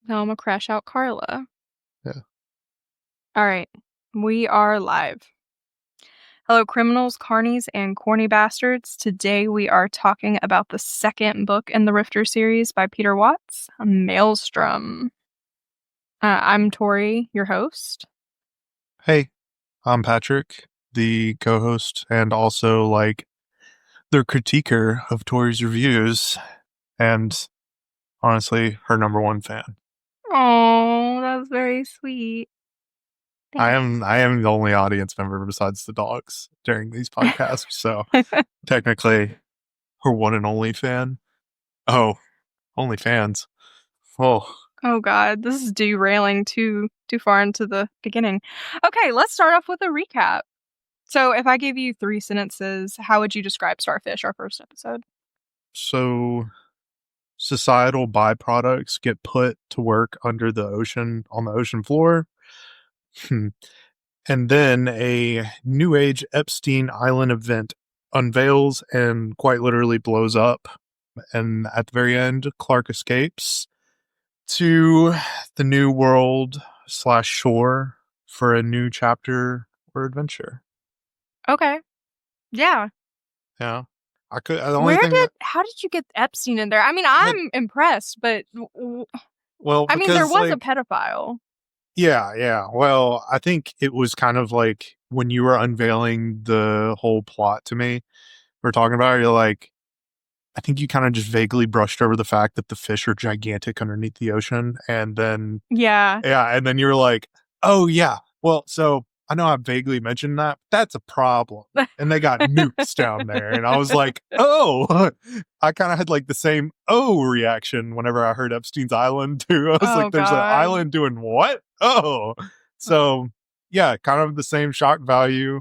Now I'm gonna crash out Carla. Yeah. All right, we are live. Hello, criminals, carnies, and corny bastards. Today we are talking about the second book in the Rifter series by Peter Watts, Maelstrom. I'm Tori, your host. Hey, I'm Patrick, the co-host and also the critiquer of Tori's reviews, and honestly, her number one fan. Oh, that's very sweet. I am the only audience member besides the dogs during these podcasts, so technically her one and only fan. Oh, only fans. Oh, Oh God, this is derailing too far into the beginning. Okay, let's start off with a recap. So, if I gave you 3 sentences, how would you describe Starfish, our first episode? so societal byproducts get put to work under the ocean on the ocean floor. And then a New Age Epstein Island event unveils and quite literally blows up. And at the very end, Clark escapes to the new world / shore for a new chapter or adventure. Okay. Yeah. Yeah. The only thing How did you get Epstein in there? I mean, that, I'm impressed, but well, I mean, there because was a pedophile. yeah. Well, I think it was kind of like when you were unveiling the whole plot to me, we're talking about it, you're like, I think you kind of just vaguely brushed over the fact that the fish are gigantic underneath the ocean. And then, Yeah. yeah, and then you were like, oh, yeah. Well, so I know I vaguely mentioned that. But that's a problem. And they got nukes down there. And I was like, oh, I kind of had like the same reaction whenever I heard Epstein's Island too. I was Oh like, there's an God. island doing what? Oh, so yeah, kind of the same shock value,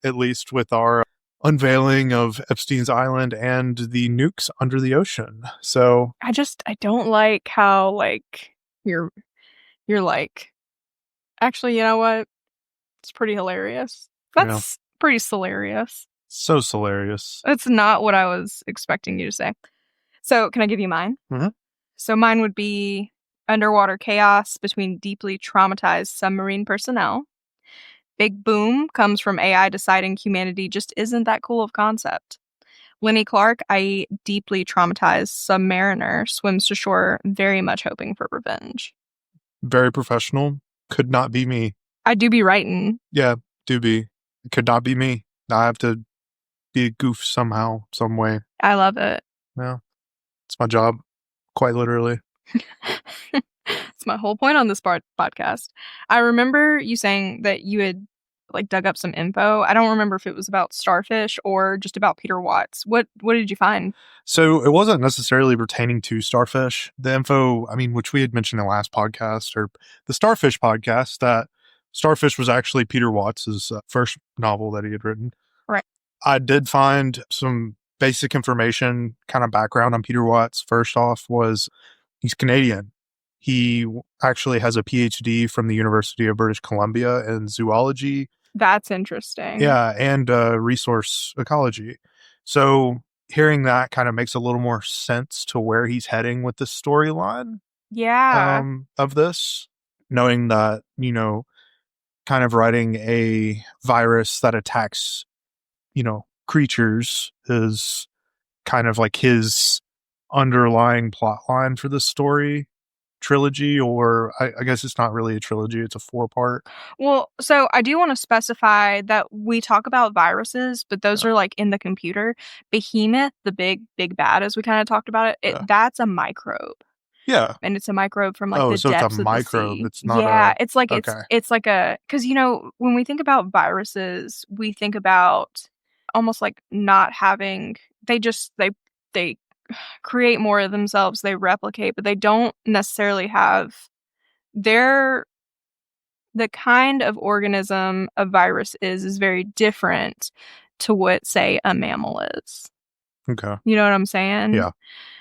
at least with our unveiling of Epstein's Island and the nukes under the ocean. So I don't like how you're like, actually, you know what? It's pretty hilarious. yeah, That's pretty hilarious. so hilarious. That's not what I was expecting you to say. So, can I give you mine? Mhm. So mine would be underwater chaos between deeply traumatized submarine personnel. Big boom comes from AI deciding humanity just isn't that cool of concept. Lenny Clark, i.e. deeply traumatized submariner, swims to shore very much hoping for revenge. Very professional. Could not be me. I do be writing. Yeah, do be. Could not be me. I have to be a goof somehow, some way. I love it. Yeah, it's my job, quite literally. It's my whole point on this podcast. I remember you saying that you had dug up some info. I don't remember if it was about Starfish or just about Peter Watts. What did you find? So it wasn't necessarily pertaining to Starfish. The info, I mean, which we had mentioned in the last podcast or the Starfish podcast, that Starfish was actually Peter Watts' first novel that he had written. Right. I did find some basic information, kind of background on Peter Watts. First off was he's Canadian. He actually has a PhD from the University of British Columbia in zoology. That's interesting. Yeah, and resource ecology. So hearing that kind of makes a little more sense to where he's heading with the storyline Yeah. of this, knowing that, kind of writing a virus that attacks, creatures is kind of like his underlying plot line for this story trilogy, or I guess it's not really a trilogy, it's a 4-part. Well, so I do want to specify that we talk about viruses, but those Yeah. are in the computer. Behemoth, the big bad, as we kind of talked about Yeah. that's a microbe. Yeah. And it's a microbe from Oh, the so it's a depths of the microbe. sea. It's not Yeah, a it's like okay. it's like a, because when we think about viruses, we think about almost like not having, they create more of themselves, they replicate, but they don't necessarily have, they're the kind of organism a virus is very different to what, say, a mammal is. Okay. You know what I'm saying? Yeah.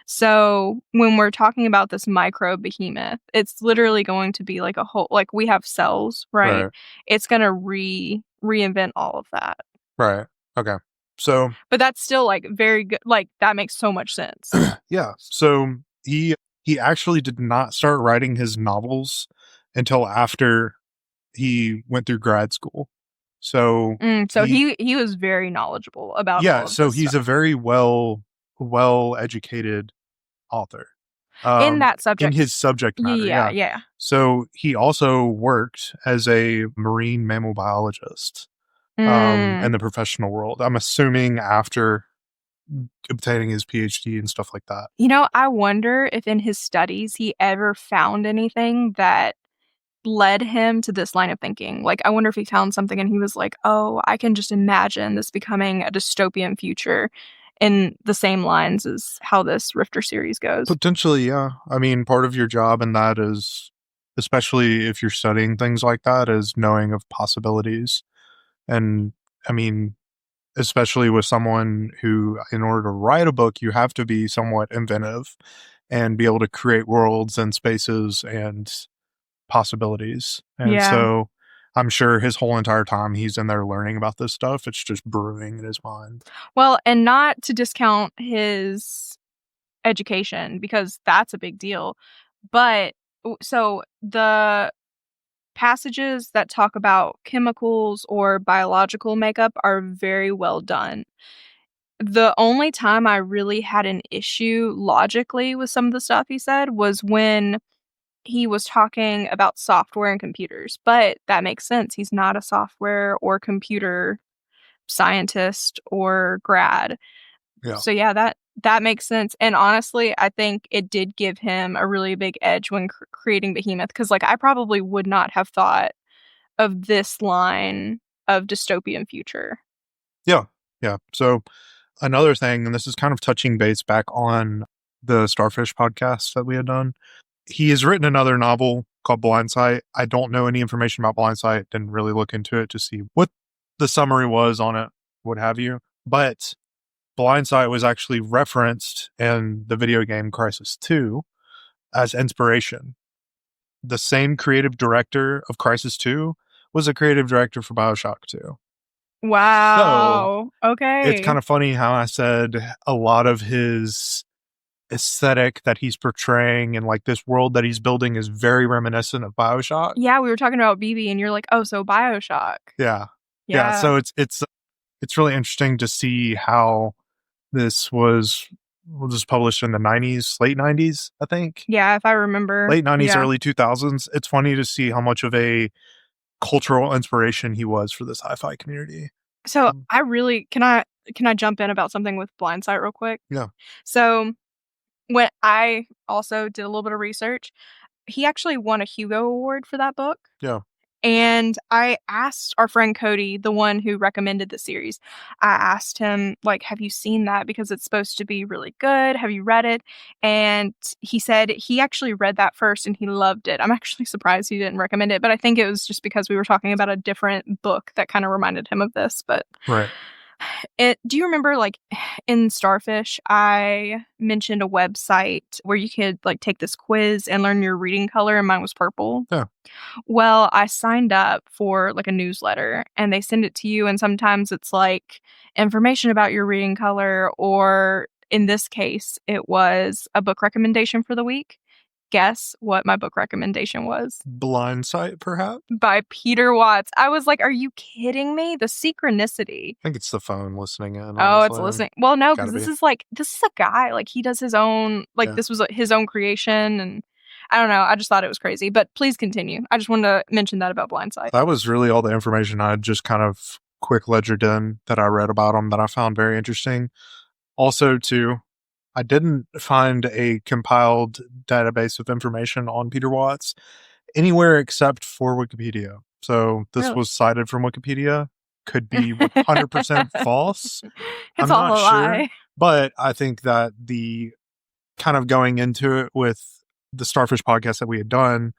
So when we're talking about this microbe behemoth, it's literally going to be like a whole, like we have cells, right? Right. It's going to reinvent all of that. Right. Okay. So, But that's still very good. That makes so much sense. yeah. So he he actually did not start writing his novels until after he went through grad school. So So he he was very knowledgeable about yeah, all of so this he's stuff a very well educated author. in that In subject. his subject matter, Yeah, yeah. yeah. So he also worked as a marine mammal biologist in Mm. the professional world. I'm assuming after obtaining his PhD and stuff like that. You know, I wonder if in his studies he ever found anything that led him to this line of thinking. Like, I wonder if he found something and he was like, oh, I can just imagine this becoming a dystopian future in the same lines as how this Rifter series goes. Potentially, yeah. I mean, part of your job in that is, especially if you're studying things like that, is knowing of possibilities. And I mean, especially with someone who, in order to write a book, you have to be somewhat inventive and be able to create worlds and spaces and possibilities. And Yeah. so I'm sure his whole entire time he's in there learning about this stuff, it's just brewing in his mind. Well, and not to discount his education because that's a big deal. But so the passages that talk about chemicals or biological makeup are very well done. The only time I really had an issue logically with some of the stuff he said was when he was talking about software and computers. But that makes sense. He's not a software or computer scientist or grad. Yeah. So yeah, that makes sense. And honestly, I think it did give him a really big edge when creating Behemoth because like I probably would not have thought of this line of dystopian future. Yeah. Yeah. So another thing, and this is kind of touching base back on the Starfish podcast that we had done. He has written another novel called Blindsight. I don't know any information about Blindsight, didn't really look into it to see what the summary was on it, what have you. But Blindsight was actually referenced in the video game Crisis 2 as inspiration. The same creative director of Crisis 2 was a creative director for Bioshock 2. So Wow. it's Okay. kind of funny how I said a lot of his aesthetic that he's portraying and like this world that he's building is very reminiscent of BioShock. Yeah, we were talking about BB and you're like, "Oh, so BioShock." Yeah. Yeah, Yeah. so it's really interesting to see how this was published in the 90s, late 90s, I think. Yeah, if I remember. Late 90s, Yeah. early 2000s. It's funny to see how much of a cultural inspiration he was for the sci-fi community. So, I really can I jump in about something with Blindsight real quick? Yeah. So, when I also did a little bit of research, he actually won a Hugo Award for that book. Yeah. And I asked our friend Cody, the one who recommended the series, I asked him, like, have you seen that? Because it's supposed to be really good. Have you read it? And he said he actually read that first and he loved it. I'm actually surprised he didn't recommend it, but I think it was just because we were talking about a different book that kind of reminded him of this. But Right. do you remember, like, in Starfish, I mentioned a website where you could, like, take this quiz and learn your reading color, and mine was purple? Yeah. Well, I signed up for, like, a newsletter, and they send it to you, and sometimes it's, like, information about your reading color, or in this case, it was a book recommendation for the week. Guess what my book recommendation was? Blindsight, perhaps? By Peter Watts. I was like, "Are you kidding me?" The synchronicity. I think it's the phone listening in, Oh, it's honestly. listening. Well, no, Gotta because be. this is a guy, like, he does his own like, Yeah. this was, his own creation, and I don't know, I just thought it was crazy, but please continue. I just wanted to mention that about Blindsight. That was really all the information I just kind of quick ledgered in that I read about him that I found very interesting. Also, too, I didn't find a compiled database of information on Peter Watts anywhere except for Wikipedia. So this Really? was cited from Wikipedia. Could be 100% false. It's I'm all not a sure. lie. But I think that the kind of going into it with the Starfish podcast that we had done,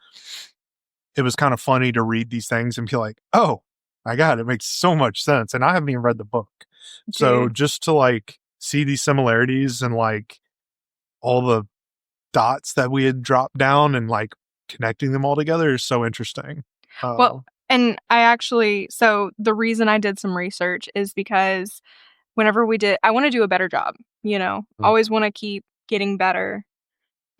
it was kind of funny to read these things and be like, oh my God, it makes so much sense. And I haven't even read the book. So Dude. just to like see these similarities and like all the dots that we had dropped down and like connecting them all together is so interesting. Well, and I actually so the reason I did some research is because whenever I wanna do a better job, you know? Mm. Always wanna keep getting better.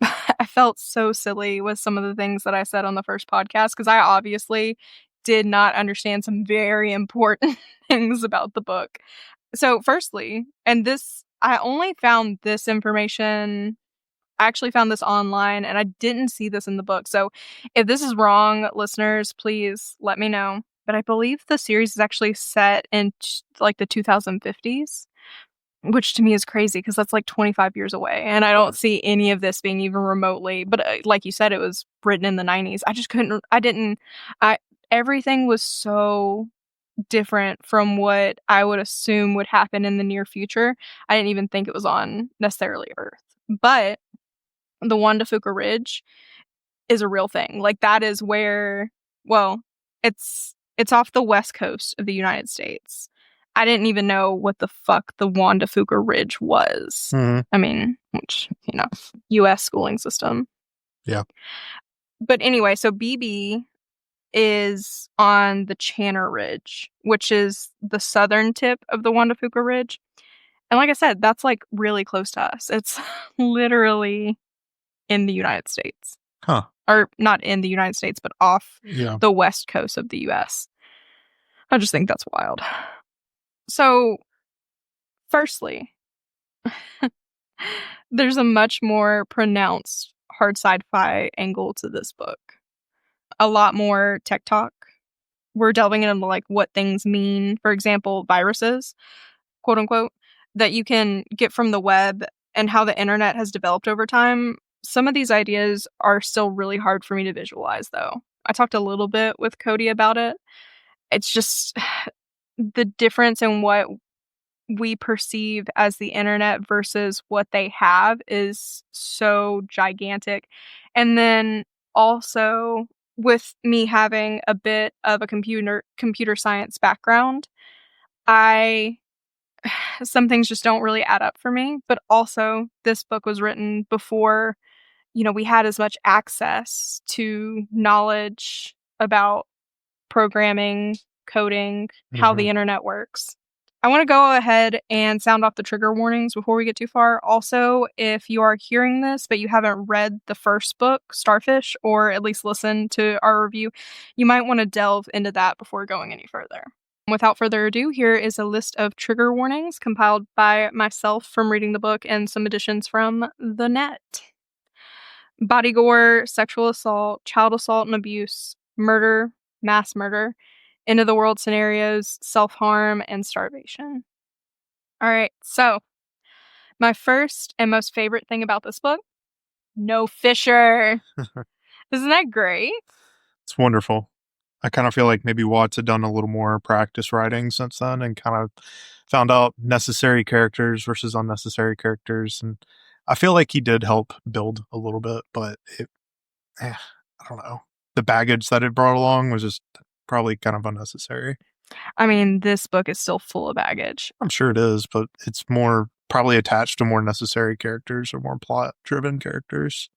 I felt so silly with some of the things that I said on the first podcast because I obviously did not understand some very important things about the book. So, firstly, and this, I only found this information, I actually found this online and I didn't see this in the book. So, if this is wrong, listeners, please let me know. But I believe the series is actually set in like the 2050s, which to me is crazy because that's like 25 years away. And I don't see any of this being even remotely. But like you said, it was written in the 90s. I just couldn't, I didn't, I, everything was so different from what I would assume would happen in the near future. I didn't even think it was on necessarily Earth. But the Juan de Fuca Ridge is a real thing. Like that is where, well, it's off the west coast of the United States. I didn't even know what the fuck the Juan de Fuca Ridge was. Mm-hmm. I mean, which, US schooling system. Yeah. But anyway, so BB is on the Channer Ridge, which is the southern tip of the Juan de Fuca Ridge. And like I said, that's like really close to us. It's literally in the United States. Huh. Or not in the United States, but off Yeah. the west coast of the US. I just think that's wild. So, firstly, there's a much more pronounced hard sci-fi angle to this book. A lot more tech talk. We're delving into like what things mean. For example, viruses, quote unquote, that you can get from the web and how the internet has developed over time. Some of these ideas are still really hard for me to visualize, though. I talked a little bit with Cody about it. It's just the difference in what we perceive as the internet versus what they have is so gigantic. And then also with me having a bit of a computer science background, I some things just don't really add up for me. But also this book was written before, we had as much access to knowledge about programming, coding, how the internet works. I want to go ahead and sound off the trigger warnings before we get too far. Also, if you are hearing this, but you haven't read the first book, Starfish, or at least listened to our review, you might want to delve into that before going any further. Without further ado, here is a list of trigger warnings compiled by myself from reading the book and some additions from the net. Body gore, sexual assault, child assault and abuse, murder, mass murder, end of the world scenarios, self-harm, and starvation. All right, so my first and most favorite thing about this book, no Fisher. Isn't that great? It's wonderful. I kind of feel like maybe Watts had done a little more practice writing since then and kind of found out necessary characters versus unnecessary characters. And I feel like he did help build a little bit, but I don't know. The baggage that it brought along was just probably kind of unnecessary. I mean, this book is still full of baggage. I'm sure it is, but it's more probably attached to more necessary characters or more plot-driven characters.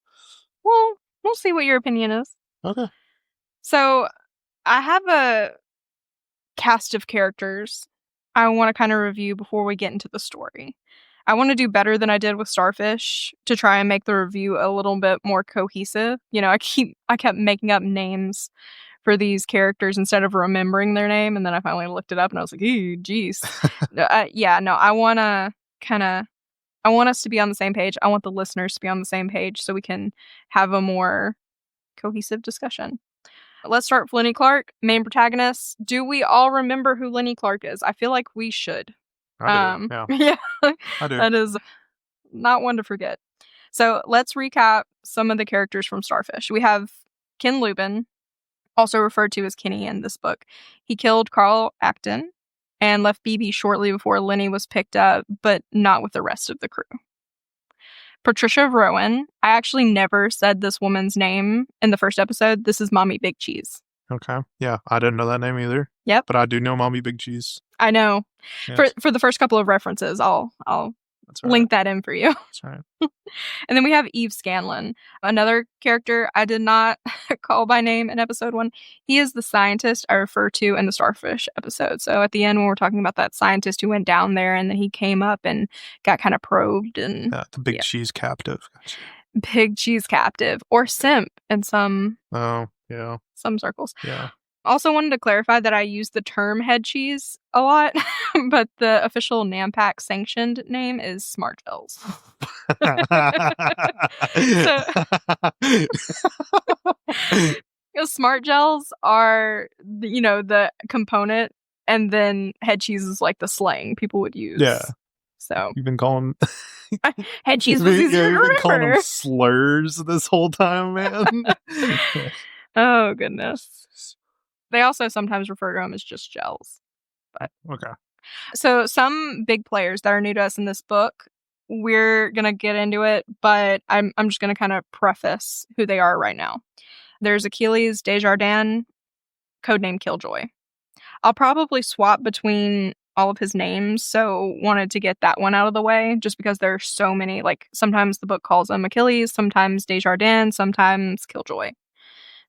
Well, we'll see what your opinion is. Okay. So, I have a cast of characters I want to kind of review before we get into the story. I want to do better than I did with Starfish to try and make the review a little bit more cohesive. I kept making up names for these characters instead of remembering their name, and then I finally looked it up and I was like, "Ew, geez." I want us to be on the same page. I want the listeners to be on the same page so we can have a more cohesive discussion. Let's start with Lenny Clark, main protagonist. Do we all remember who Lenny Clark is? I feel like we should. I do. Yeah. Yeah, I do. that is not one to forget. So let's recap some of the characters from Starfish. We have Ken Lubin, also referred to as Kenny in this book. He killed Carl Acton and left BB shortly before Lenny was picked up, but not with the rest of the crew. Patricia Rowan. I actually never said this woman's name in the first episode. This is Mommy Big Cheese. Okay. Yeah, I didn't know that name either. Yep. But I do know Mommy Big Cheese. I know. Yes. For the first couple of references, I'll That's right. link that in for you. That's right. And then we have Eve Scanlon, another character I did not call by name in episode 1. He is the scientist I refer to in the Starfish episode. So at the end, when we're talking about that scientist who went down there and then he came up and got kind of probed and the big cheese captive. Gotcha. Big cheese captive, or simp in Oh, yeah. some circles. Yeah. Also wanted to clarify that I use the term head cheese a lot, but the official Nampak sanctioned name is Smart Gels. So Smart Gels are, the component, and then head cheese is like the slang people would use. Yeah. So You've been calling head cheese was easier to you've been calling them remember. slurs this whole time, man. Oh, goodness. They also sometimes refer to them as just gels. But Okay. so some big players that are new to us in this book, we're gonna get into it, but I'm just gonna kind of preface who they are right now. There's Achilles Desjardins, codename Killjoy. I'll probably swap between all of his names, so wanted to get that one out of the way, just because there are so many. Like, sometimes the book calls him Achilles, sometimes Desjardins, sometimes Killjoy.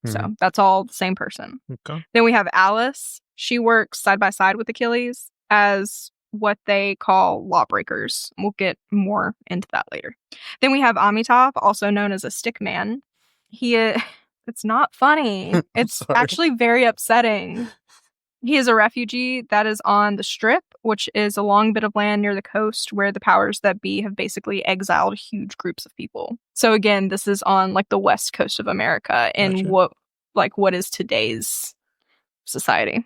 So that's all the same person. Okay. Then we have Alice. She works side by side with Achilles as what they call lawbreakers. We'll get more into that later. Then we have Amitav, also known as a stick man. It's not funny. It's actually very upsetting. He is a refugee that is on the Strip, which is a long bit of land near the coast where the powers that be have basically exiled huge groups of people. So again, this is on like the west coast of America in Gotcha. what is today's society.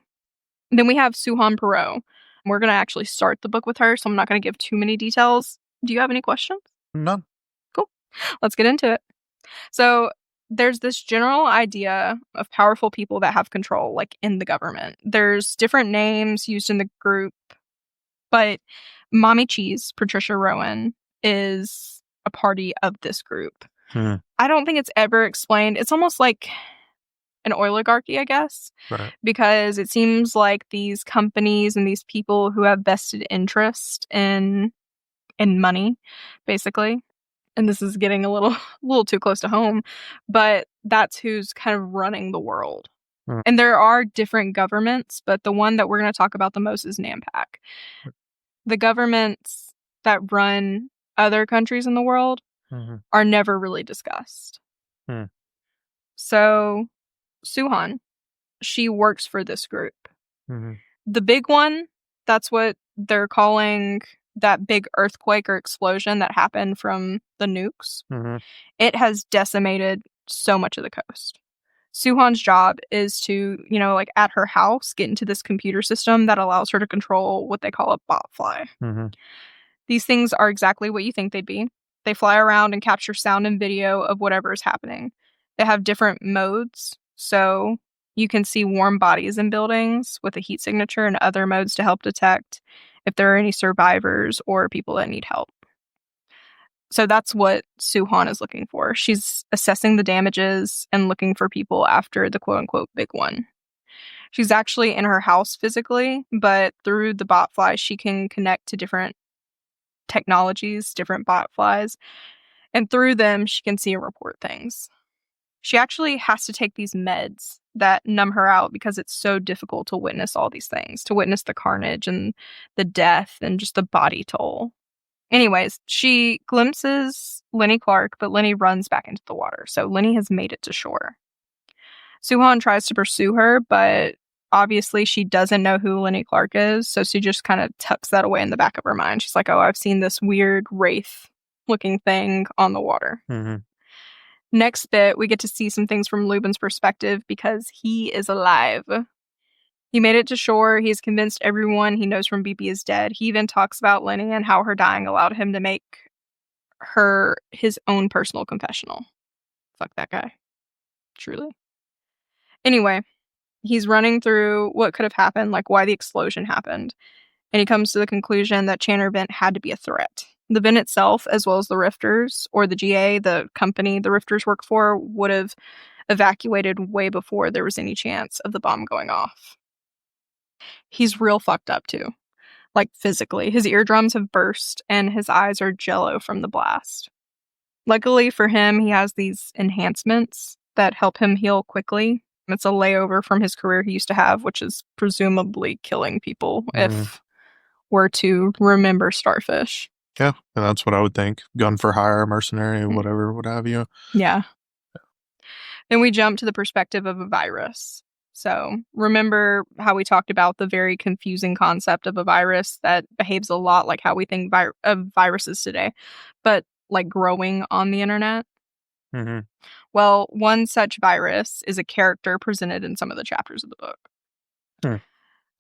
Then we have Suhan Perot. We're going to actually start the book with her, so I'm not going to give too many details. Do you have any questions? None. Cool. Let's get into it. So there's this general idea of powerful people that have control, like in the government. There's different names used in the group, but Mommy Cheese, Patricia Rowan, is a party of this group. I don't think it's ever explained. It's almost like an oligarchy, I guess, Right. because it seems like these companies and these people who have vested interest in money, basically. And this is getting a little too close to home, but that's who's kind of running the world. And there are different governments, but the one that we're going to talk about the most is Nampak. The governments that run other countries in the world are never really discussed. So Suhan, she works for this group. The big one, that's what they're calling that big earthquake or explosion that happened from the nukes. It has decimated so much of the coast. Suhan's job is to, like at her house, get into this computer system that allows her to control what they call a botfly. These things are exactly what you think they'd be. They fly around and capture sound and video of whatever is happening. They have different modes, so you can see warm bodies in buildings with a heat signature and other modes to help detect if there are any survivors or people that need help. So that's what Suhan is looking for. She's assessing the damages and looking for people after the quote-unquote big one. She's actually in her house physically, but through the botfly, she can connect to different technologies, different botflies, and through them, she can see and report things. She actually has to take these meds that numb her out because it's so difficult to witness all these things, to witness the carnage and the death and just the body toll. Anyways, she glimpses Lenny Clark, but Lenny runs back into the water, so Lenny has made it to shore. Suhan tries to pursue her, but obviously she doesn't know who Lenny Clark is, so she just kind of tucks that away in the back of her mind. She's like, oh, I've seen this weird wraith-looking thing on the water. Next bit, we get to see some things from Lubin's perspective because he is alive. He made it to shore. He's convinced everyone he knows from BP is dead. He even talks about Lenny and how her dying allowed him to make her his own personal confessional. Fuck that guy. Truly. Anyway, he's running through what could have happened, like why the explosion happened. And he comes to the conclusion that Channer Vent had to be a threat. The vent itself, as well as the Rifters, or the GA, the company the Rifters work for, would have evacuated way before there was any chance of the bomb going off. He's real fucked up, too. Like, physically. His eardrums have burst, and his eyes are jello from the blast. Luckily for him, he has these enhancements that help him heal quickly. It's a layover from his career he used to have, which is presumably killing people, if we're to remember Starfish. Yeah, and that's what I would think. Gun for hire, mercenary, Mm, whatever, what have you. yeah. Then we jump to the perspective of a virus. So remember how we talked about the very confusing concept of a virus that behaves a lot like how we think of viruses today, but like growing on the internet? Hmm. Well, one such virus is a character presented in some of the chapters of the book. Hmm.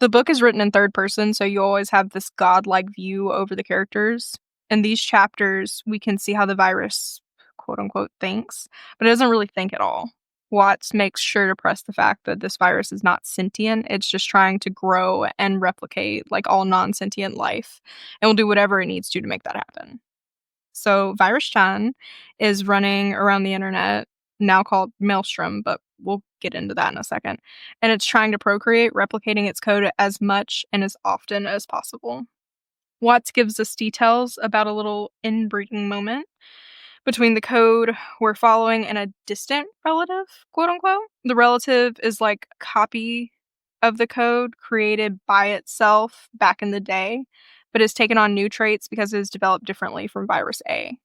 The book is written in third person, so you always have this godlike view over the characters. In these chapters, we can see how the virus, quote unquote, thinks, but it doesn't really think at all. Watts makes sure to press the fact that this virus is not sentient. It's just trying to grow and replicate like all non sentient life, and will do whatever it needs to make that happen. So Virus Chan is running around the internet, now called Maelstrom, but we'll get into that in a second. And it's trying to procreate, replicating its code as much and as often as possible. Watts gives us details about a little inbreeding moment between the code we're following and a distant relative, quote unquote. The relative is like a copy of the code created by itself back in the day, but has taken on new traits because it is developed differently from virus A.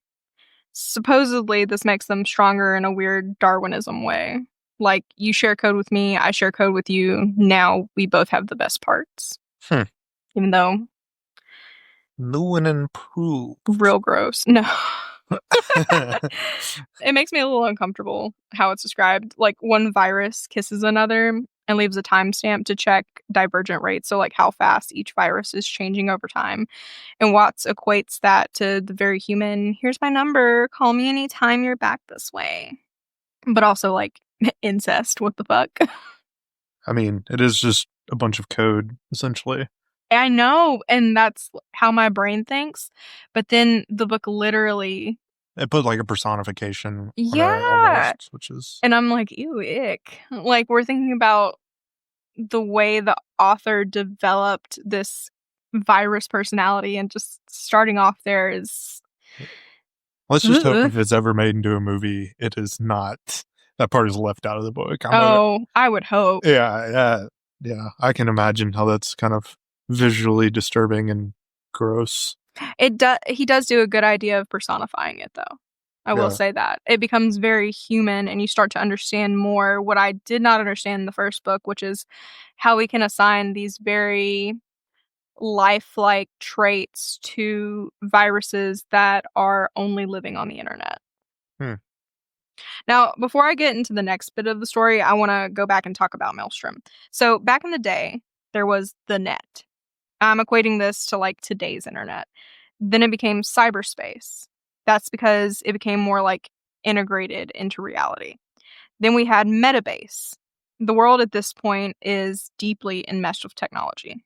Supposedly, this makes them stronger in a weird Darwinism way. Like, you share code with me, I share code with you, now we both have the best parts. Hmm. Even though, New and improved. real gross. No. It makes me a little uncomfortable how it's described. Like, one virus kisses another and leaves a timestamp to check divergent rates. So, like, how fast each virus is changing over time. And Watts equates that to the very human, here's my number, call me anytime you're back this way. But also, like, incest, what the fuck? I mean, it is just a bunch of code, essentially. I know, and that's how my brain thinks. But then the book literally, It put like a personification on it yeah. almost, which is And I'm like, ew, ick. Like, we're thinking about the way the author developed this virus personality, and just starting off there is, let's just hope ugh. if it's ever made into a movie, it is not that part is left out of the book. Oh, I would hope. Yeah. I can imagine how that's kind of visually disturbing and gross. He does do a good idea of personifying it, though. I will Yeah. say that. It becomes very human, and you start to understand more what I did not understand in the first book, which is how we can assign these very lifelike traits to viruses that are only living on the internet. Hmm. Now, before I get into the next bit of the story, I want to go back and talk about Maelstrom. So, back in the day, there was the net. I'm equating this to like today's internet. Then it became cyberspace. That's because it became more like integrated into reality. Then we had metabase. The world at this point is deeply enmeshed with technology.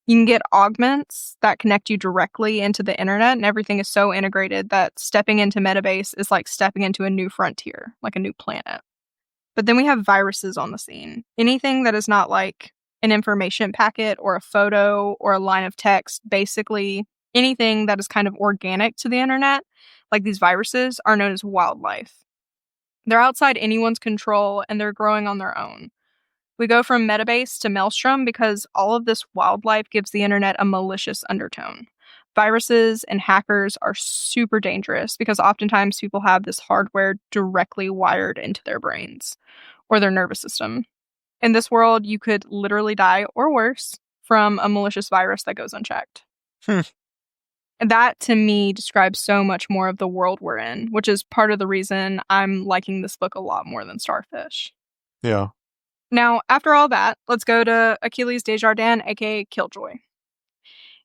You can get augments that connect you directly into the internet, and everything is so integrated that stepping into metabase is like stepping into a new frontier, like a new planet. But then we have viruses on the scene. Anything that is not like an information packet or a photo or a line of text, basically anything that is kind of organic to the internet, like these viruses, are known as wildlife. They're outside anyone's control and they're growing on their own. We go from Metabase to Maelstrom because all of this wildlife gives the internet a malicious undertone. Viruses and hackers are super dangerous because oftentimes people have this hardware directly wired into their brains or their nervous system. In this world, you could literally die, or worse, from a malicious virus that goes unchecked. Hmm. And that, to me, describes so much more of the world we're in, which is part of the reason I'm liking this book a lot more than Starfish. Yeah. Now, after all that, let's go to Achilles Desjardins, aka Killjoy.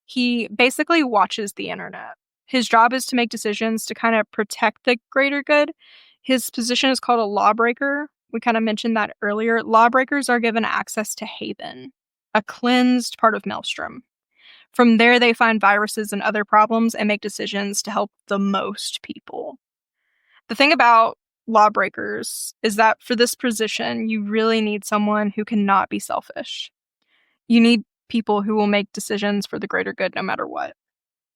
He basically watches the internet. His job is to make decisions to kind of protect the greater good. His position is called a lawbreaker. We kind of mentioned that earlier. Lawbreakers are given access to Haven, a cleansed part of Maelstrom. From there, they find viruses and other problems and make decisions to help the most people. The thing about lawbreakers is that for this position, you really need someone who cannot be selfish. You need people who will make decisions for the greater good no matter what.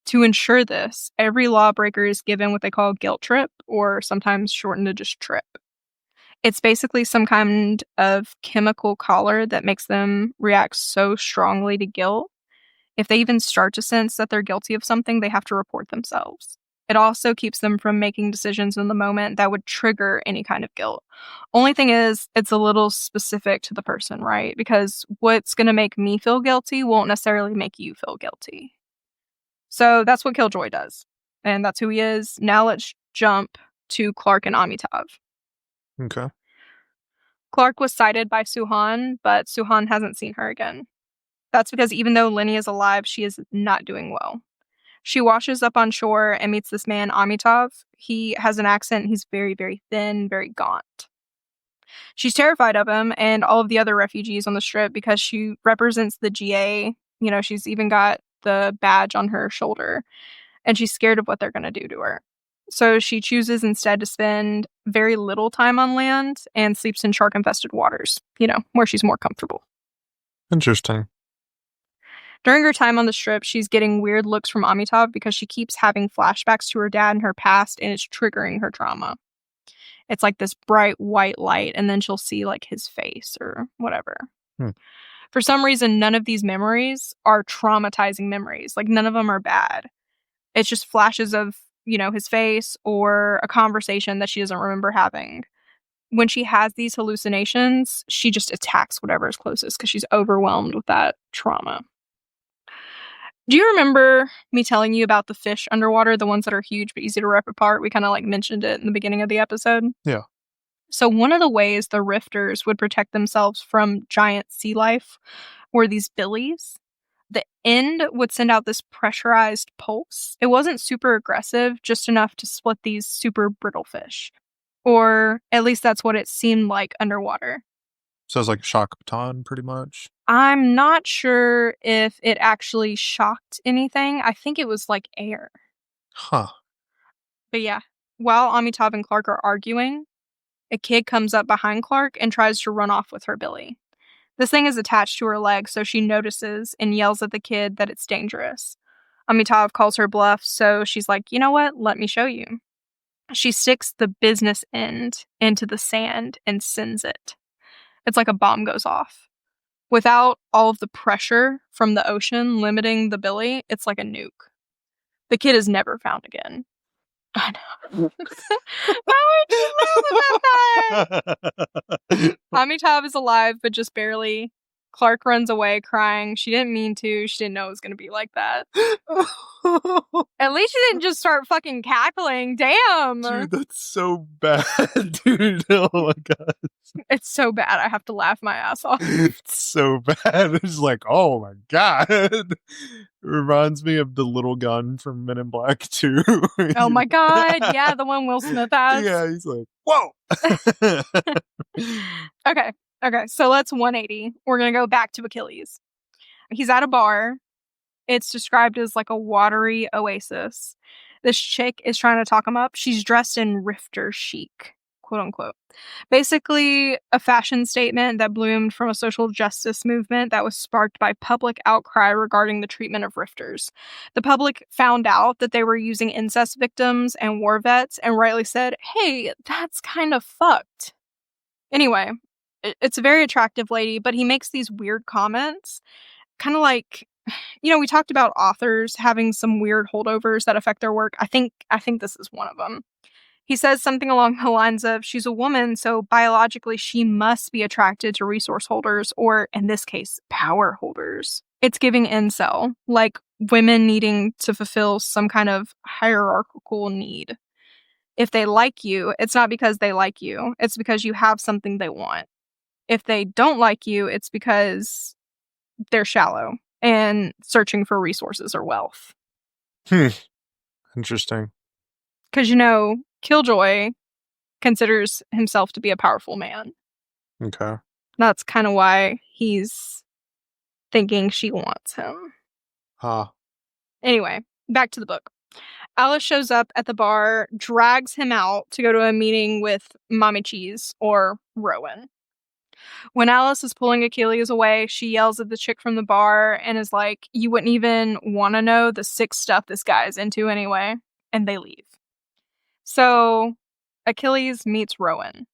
To ensure this, every lawbreaker is given what they call guilt trip, or sometimes shortened to just trip. It's basically some kind of chemical collar that makes them react so strongly to guilt. If they even start to sense that they're guilty of something, they have to report themselves. It also keeps them from making decisions in the moment that would trigger any kind of guilt. Only thing is, it's a little specific to the person, right? Because what's going to make me feel guilty won't necessarily make you feel guilty. So that's what Killjoy does. And that's who he is. Now let's jump to Clark and Amitav. Okay. Clark was sighted by Suhan, but Suhan hasn't seen her again. That's because even though Lenny is alive, she is not doing well. She washes up on shore and meets this man, Amitav. He has an accent. He's very, very thin, very gaunt. She's terrified of him and all of the other refugees on the strip because she represents the GA. You know, she's even got the badge on her shoulder, and she's scared of what they're going to do to her. So she chooses instead to spend very little time on land and sleeps in shark-infested waters, you know, where she's more comfortable. Interesting. During her time on the strip, she's getting weird looks from Amitav because she keeps having flashbacks to her dad and her past, and it's triggering her trauma. It's like this bright white light, and then she'll see like his face or whatever. For some reason, none of these memories are traumatizing memories. Like, none of them are bad. It's just flashes of, you know, his face or a conversation that she doesn't remember having. When she has these hallucinations, she just attacks whatever is closest because she's overwhelmed with that trauma. Do you remember me telling you about the fish underwater, the ones that are huge but easy to rip apart? We kind of like mentioned it in the beginning of the episode. Yeah. So one of the ways the rifters would protect themselves from giant sea life were these billies. The end would send out this pressurized pulse. It wasn't super aggressive, just enough to split these super brittle fish. Or at least that's what it seemed like underwater. So it's like a shock baton, pretty much. I'm not sure if it actually shocked anything. I think it was like air. Huh. But yeah, while Amitav and Clark are arguing, a kid comes up behind Clark and tries to run off with her billy. This thing is attached to her leg, so she notices and yells at the kid that it's dangerous. Amitav calls her bluff, so she's like, you know what? Let me show you. She sticks the business end into the sand and sends it. It's like a bomb goes off. Without all of the pressure from the ocean limiting the billy, it's like a nuke. The kid is never found again. I know. Why would you laugh about that? Amitav is alive, but just barely. Clark runs away crying. She didn't mean to. She didn't know it was going to be like that. At least she didn't just start fucking cackling. Damn. Dude, that's so bad, dude. Oh my god. It's so bad. I have to laugh my ass off. It's so bad. It's like, oh my god. It reminds me of the little gun from Men in Black 2. Oh my god. Yeah, the one Will Smith has. Yeah, he's like, whoa. Okay, so let's 180. We're going to go back to Achilles. He's at a bar. It's described as like a watery oasis. This chick is trying to talk him up. She's dressed in rifter chic, quote unquote. Basically, a fashion statement that bloomed from a social justice movement that was sparked by public outcry regarding the treatment of rifters. The public found out that they were using incest victims and war vets and rightly said, hey, that's kind of fucked. Anyway, it's a very attractive lady, but he makes these weird comments. Kind of like, you know, we talked about authors having some weird holdovers that affect their work. I think this is one of them. He says something along the lines of, she's a woman, so biologically she must be attracted to resource holders, or in this case, power holders. It's giving incel, like women needing to fulfill some kind of hierarchical need. If they like you, it's not because they like you. It's because you have something they want. If they don't like you, it's because they're shallow and searching for resources or wealth. Interesting. Because, you know, Killjoy considers himself to be a powerful man. Okay. That's kind of why he's thinking she wants him. Huh. Anyway, back to the book. Alice shows up at the bar, drags him out to go to a meeting with Mommy Cheese, or Rowan. When Alice is pulling Achilles away, she yells at the chick from the bar and is like, you wouldn't even want to know the sick stuff this guy is into anyway. And they leave. So Achilles meets Rowan.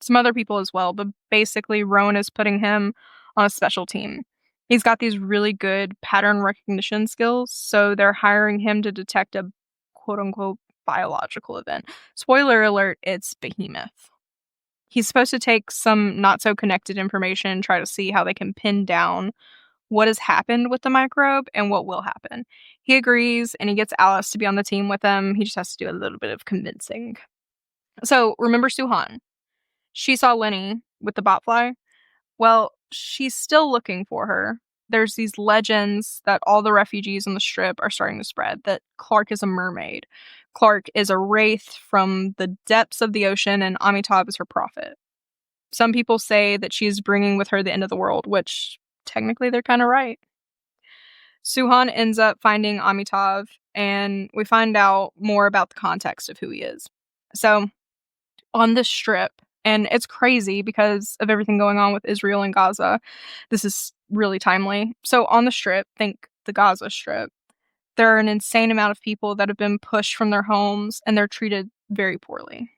Some other people as well, but basically Rowan is putting him on a special team. He's got these really good pattern recognition skills, so they're hiring him to detect a quote unquote biological event. Spoiler alert, it's Behemoth. He's supposed to take some not so connected information and try to see how they can pin down what has happened with the microbe and what will happen. He agrees and he gets Alice to be on the team with him. He just has to do a little bit of convincing. So, remember Suhan? She saw Lenny with the botfly. Well, she's still looking for her. There's these legends that all the refugees on the strip are starting to spread that Clark is a mermaid. Clark is a wraith from the depths of the ocean, and Amitabh is her prophet. Some people say that she's bringing with her the end of the world, which technically they're kind of right. Suhan ends up finding Amitabh, and we find out more about the context of who he is. So, on this strip, and it's crazy because of everything going on with Israel and Gaza. This is really timely. So, on the strip, think the Gaza Strip, there are an insane amount of people that have been pushed from their homes and they're treated very poorly.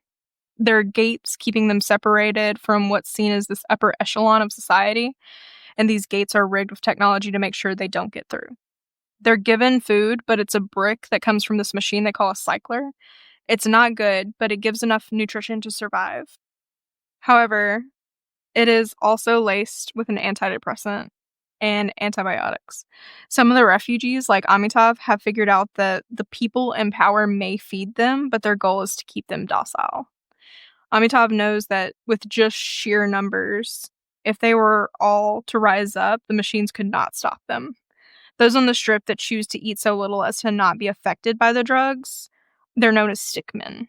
There are gates keeping them separated from what's seen as this upper echelon of society, and these gates are rigged with technology to make sure they don't get through. They're given food, but it's a brick that comes from this machine they call a cycler. It's not good, but it gives enough nutrition to survive. However, it is also laced with an antidepressant and antibiotics. Some of the refugees, like Amitav, have figured out that the people in power may feed them, but their goal is to keep them docile. Amitav knows that with just sheer numbers, if they were all to rise up, the machines could not stop them. Those on the strip that choose to eat so little as to not be affected by the drugs, they're known as stickmen.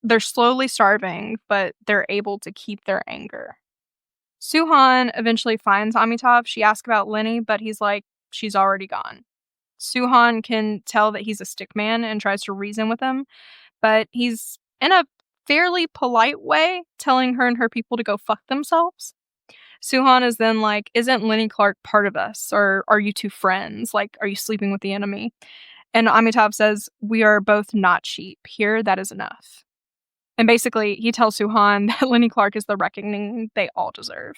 They're slowly starving, but they're able to keep their anger. Suhan eventually finds Amitav. She asks about Lenny, but he's like, she's already gone. Suhan can tell that he's a stickman and tries to reason with him, but he's in a fairly polite way telling her and her people to go fuck themselves. Suhan is then like, isn't Lenny Clark part of us? Or are you two friends? Like, are you sleeping with the enemy? And Amitav says, we are both not sheep. Here, that is enough. And basically, he tells Suhan that Lenny Clark is the reckoning they all deserve.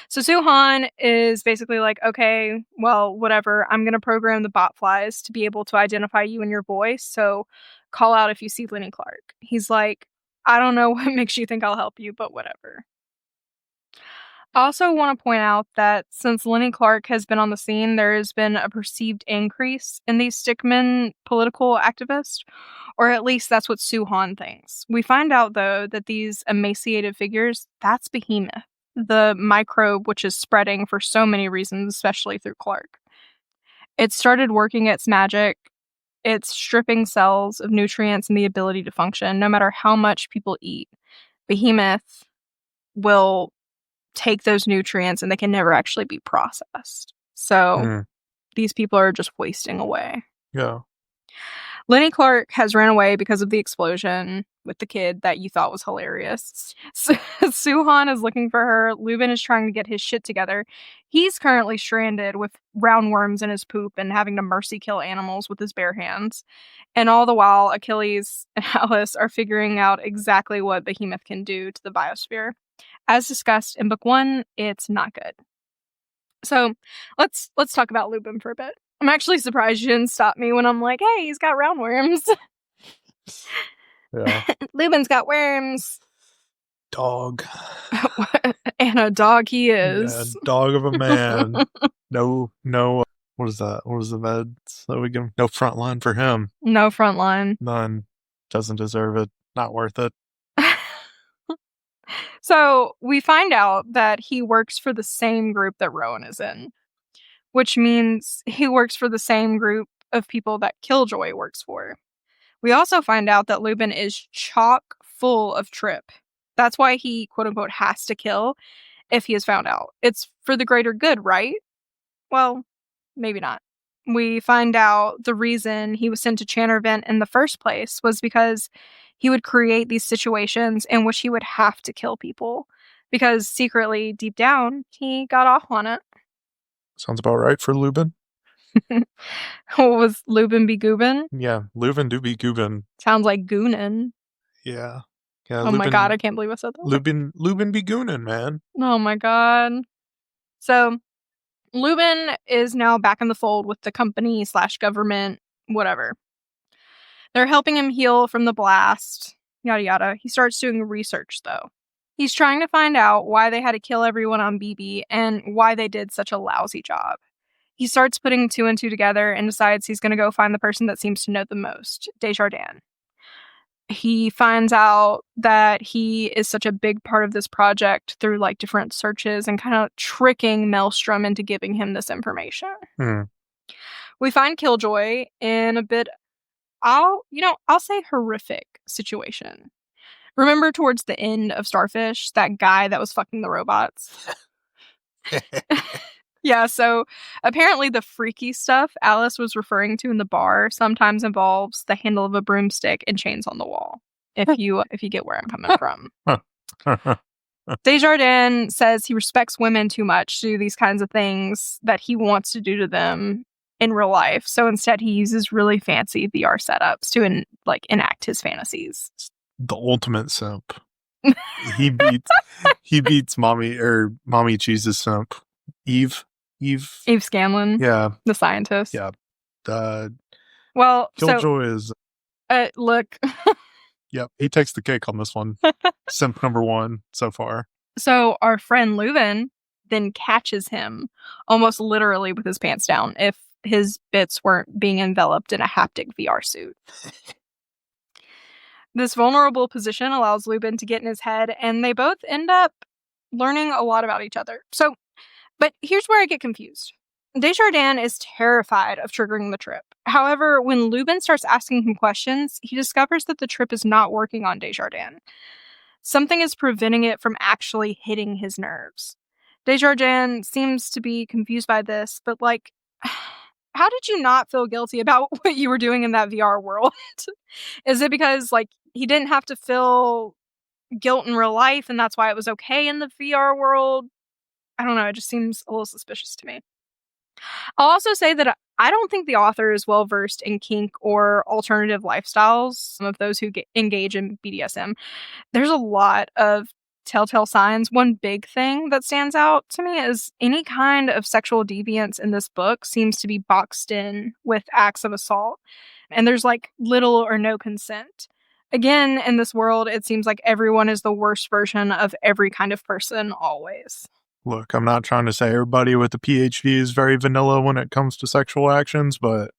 So Suhan is basically like, okay, well, whatever. I'm going to program the botflies to be able to identify you and your voice. So call out if you see Lenny Clark. He's like, I don't know what makes you think I'll help you, but whatever. I also want to point out that since Lenny Clark has been on the scene, there has been a perceived increase in these stickman political activists, or at least that's what Suhan thinks. We find out, though, that these emaciated figures, that's Behemoth, the microbe which is spreading for so many reasons, especially through Clark. It started working its magic. It's stripping cells of nutrients and the ability to function, no matter how much people eat. Behemoth will take those nutrients and they can never actually be processed. So these people are just wasting away. Yeah. Lenny Clark has ran away because of the explosion with the kid that you thought was hilarious. Suhan is looking for her. Lubin is trying to get his shit together. He's currently stranded with roundworms in his poop and having to mercy kill animals with his bare hands. And all the while, Achilles and Alice are figuring out exactly what Behemoth can do to the biosphere. As discussed in book 1, it's not good. So let's talk about Lubin for a bit. I'm actually surprised you didn't stop me when I'm like, hey, he's got roundworms. Yeah. Lubin's got worms. Dog. And a dog he is. Yeah, dog of a man. No, what is that? What is the meds that we give him? No front line for him. No front line. None. Doesn't deserve it. Not worth it. So we find out that he works for the same group that Rowan is in, which means he works for the same group of people that Killjoy works for. We also find out that Lubin is chock full of trip. That's why he, quote unquote, has to kill if he is found out. It's for the greater good, right? Well, maybe not. We find out the reason he was sent to Channervent in the first place was because he would create these situations in which he would have to kill people. Because secretly, deep down, he got off on it. Sounds about right for Lubin. Was Lubin be Goobin? Yeah, Lubin do be Goobin. Sounds like Goonin. Yeah. Oh my god, I can't believe I said that. Lubin be Goonin, man. Oh my god. So, Lubin is now back in the fold with the company / government, whatever. They're helping him heal from the blast, yada yada. He starts doing research, though. He's trying to find out why they had to kill everyone on BB and why they did such a lousy job. He starts putting 2 and 2 together and decides he's going to go find the person that seems to know the most, Desjardins. He finds out that he is such a big part of this project through like different searches and kind of tricking Maelstrom into giving him this information. We find Killjoy in a bit, I'll say horrific situation. Remember towards the end of Starfish, that guy that was fucking the robots? Yeah, so apparently the freaky stuff Alice was referring to in the bar sometimes involves the handle of a broomstick and chains on the wall. If you get where I'm coming from. Desjardins says he respects women too much to do these kinds of things that he wants to do to them in real life. So instead he uses really fancy VR setups to enact his fantasies. The ultimate simp. He beats Mommy Cheese's simp. Eve Scanlon. Yeah. The scientist. Yeah. Killjoy is look. Yep, he takes the cake on this one. Simp number 1 so far. So our friend Leuven then catches him almost literally with his pants down if his bits weren't being enveloped in a haptic VR suit. This vulnerable position allows Lubin to get in his head, and they both end up learning a lot about each other. But here's where I get confused. Desjardins is terrified of triggering the trip. However, when Lubin starts asking him questions, he discovers that the trip is not working on Desjardins. Something is preventing it from actually hitting his nerves. Desjardins seems to be confused by this, but how did you not feel guilty about what you were doing in that VR world? Is it because he didn't have to feel guilt in real life and that's why it was okay in the VR world? I don't know, it just seems a little suspicious to me. I'll also say that I don't think the author is well versed in kink or alternative lifestyles, some of those who engage in BDSM. There's a lot of telltale signs. One big thing that stands out to me is any kind of sexual deviance in this book seems to be boxed in with acts of assault, and there's little or no consent. Again, in this world, it seems like everyone is the worst version of every kind of person always. Look, I'm not trying to say everybody with a PhD is very vanilla when it comes to sexual actions, but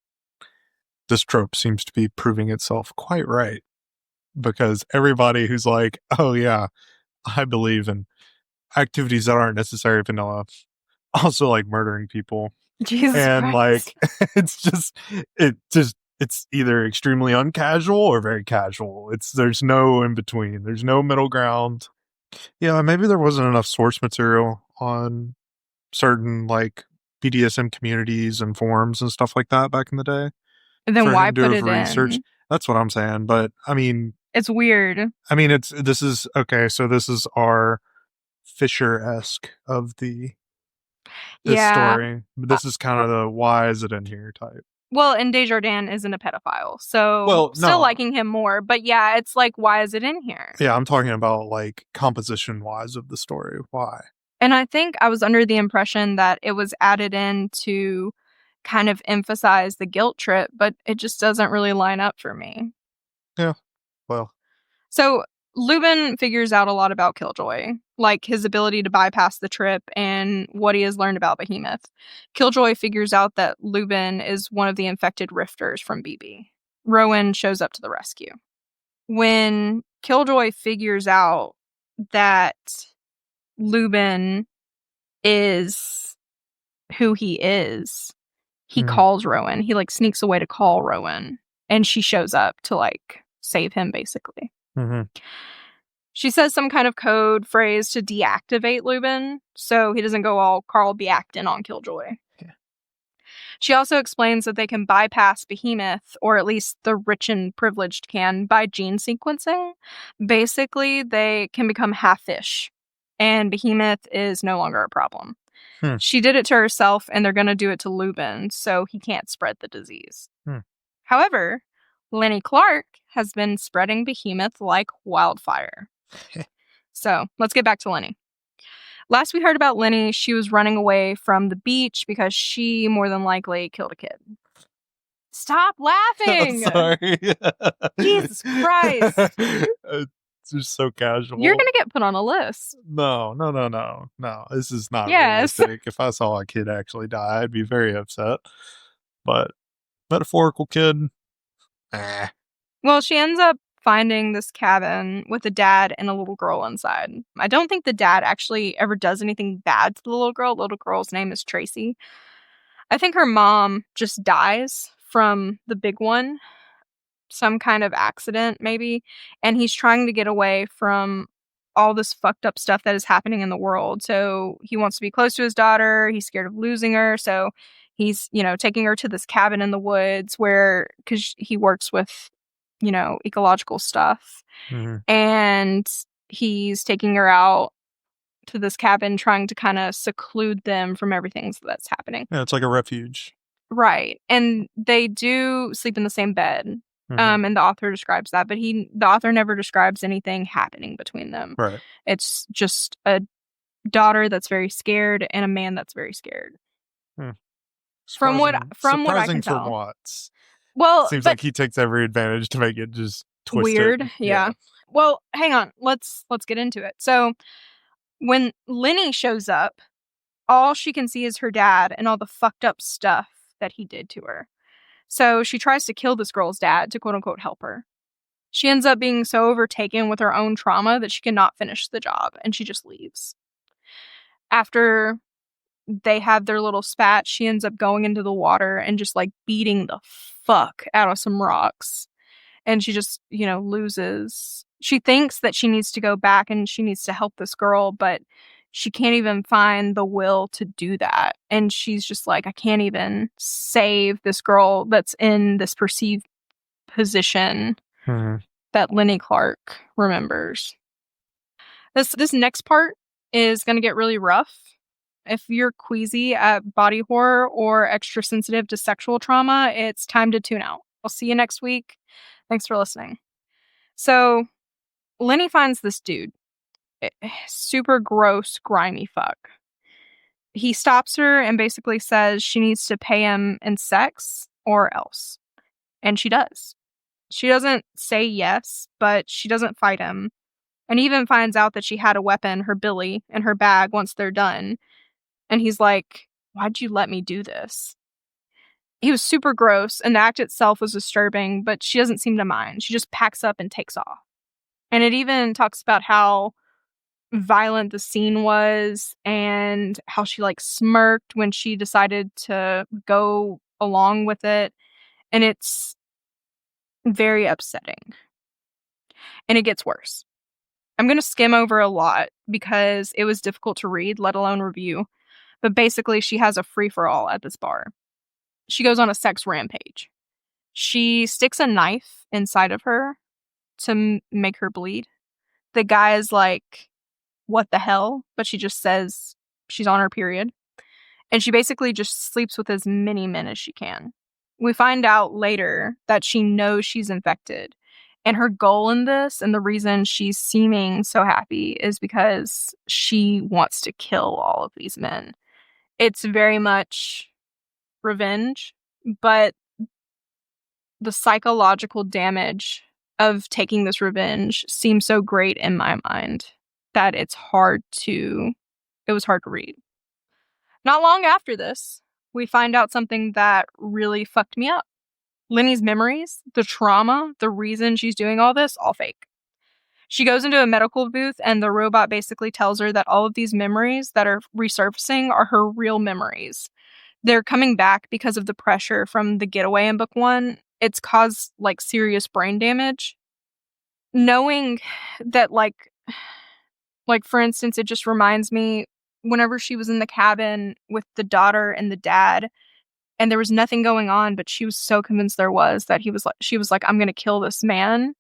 this trope seems to be proving itself quite right. Because everybody who's like, oh yeah, I believe in activities that aren't necessarily vanilla, also like murdering people. Jesus and Christ. it's either extremely uncasual or very casual. There's no in between. There's no middle ground. Yeah, maybe there wasn't enough source material on certain BDSM communities and forums and stuff like that back in the day. And then why put it in? That's what I'm saying. But I mean, it's weird. I mean, this is our Fisher-esque of this story. This is kind of the why is it in here type. Well, and Desjardins isn't a pedophile, so still liking him more. But yeah, it's why is it in here? Yeah, I'm talking about composition-wise of the story. Why? And I think I was under the impression that it was added in to kind of emphasize the guilt trip, but it just doesn't really line up for me. Yeah, well. So Lubin figures out a lot about Killjoy, like his ability to bypass the trip and what he has learned about Behemoth. Killjoy figures out that Lubin is one of the infected rifters from BB. Rowan shows up to the rescue. When Killjoy figures out that Lubin is who he is, he calls Rowan. He sneaks away to call Rowan, and she shows up to save him basically. Mm-hmm. She says some kind of code phrase to deactivate Lubin so he doesn't go all Carl B. Acton on Killjoy. Yeah. She also explains that they can bypass Behemoth, or at least the rich and privileged can, by gene sequencing. Basically, they can become half fish, and Behemoth is no longer a problem. She did it to herself, and they're going to do it to Lubin, so he can't spread the disease. However, Lenny Clark has been spreading Behemoth like wildfire. So, let's get back to Lenny. Last we heard about Lenny, she was running away from the beach because she more than likely killed a kid. Stop laughing! Sorry. Jesus Christ. It's just so You're casual. gonna get put on a list. No. This is not Yes. realistic. If I saw a kid actually die, I'd be very upset. But metaphorical kid, eh. Well, she ends up finding this cabin with a dad and a little girl inside. I don't think the dad actually ever does anything bad to the little girl. The little girl's name is Tracy. I think her mom just dies from the big one, some kind of accident maybe, and he's trying to get away from all this fucked up stuff that is happening in the world. So he wants to be close to his daughter. He's scared of losing her. So he's, taking her to this cabin in the woods where, because he works with, ecological stuff. Mhm. And he's taking her out to this cabin, trying to kind of seclude them from everything that's happening. Yeah, it's like a refuge. Right. And they do sleep in the same bed. Mhm. And the author describes that, but the author never describes anything happening between them. Right. It's just a daughter that's very scared and a man that's very scared. Hmm. From what I Surprising can from tell. what? Well, Seems but like he takes every advantage to make it just twisted. weird, Yeah. yeah. Well, hang on. Let's get into it. So, when Lenny shows up, all she can see is her dad and all the fucked up stuff that he did to her. So she tries to kill this girl's dad to quote unquote help her. She ends up being so overtaken with her own trauma that she cannot finish the job and she just leaves. After they have their little spat, she ends up going into the water and just like beating the fuck out of some rocks. And she just, loses. She thinks that she needs to go back and she needs to help this girl, but she can't even find the will to do that. And she's just like, I can't even save this girl that's in this perceived position Mhm. that Lenny Clark remembers. This next part is going to get really rough. If you're queasy at body horror or extra sensitive to sexual trauma, it's time to tune out. I'll see you next week. Thanks for listening. So, Lenny finds this dude. Super gross, grimy fuck. He stops her and basically says she needs to pay him in sex or else. And she does. She doesn't say yes, but she doesn't fight him. And even finds out that she had a weapon, her Billy, in her bag once they're done. And he's like, why'd you let me do this? He was super gross, and the act itself was disturbing, but she doesn't seem to mind. She just packs up and takes off. And it even talks about how violent the scene was and how she like smirked when she decided to go along with it. And it's very upsetting. And it gets worse. I'm going to skim over a lot because it was difficult to read, let alone review. But basically, she has a free for all at this bar. She goes on a sex rampage. She sticks a knife inside of her to make her bleed. The guy is like, what the hell? But she just says she's on her period. And she basically just sleeps with as many men as she can. We find out later that she knows she's infected. And her goal in this, and the reason she's seeming so happy, is because she wants to kill all of these men. It's very much revenge, but the psychological damage of taking this revenge seems so great in my mind that it was hard to read. Not long after this, we find out something that really fucked me up. Lenny's memories, the trauma, the reason she's doing all this, all fake. She goes into a medical booth and the robot basically tells her that all of these memories that are resurfacing are her real memories. They're coming back because of the pressure from the getaway in book one. It's caused like serious brain damage. Knowing that like for instance, it just reminds me whenever she was in the cabin with the daughter and the dad and there was nothing going on, but she was so convinced there was that she was like, I'm gonna kill this man.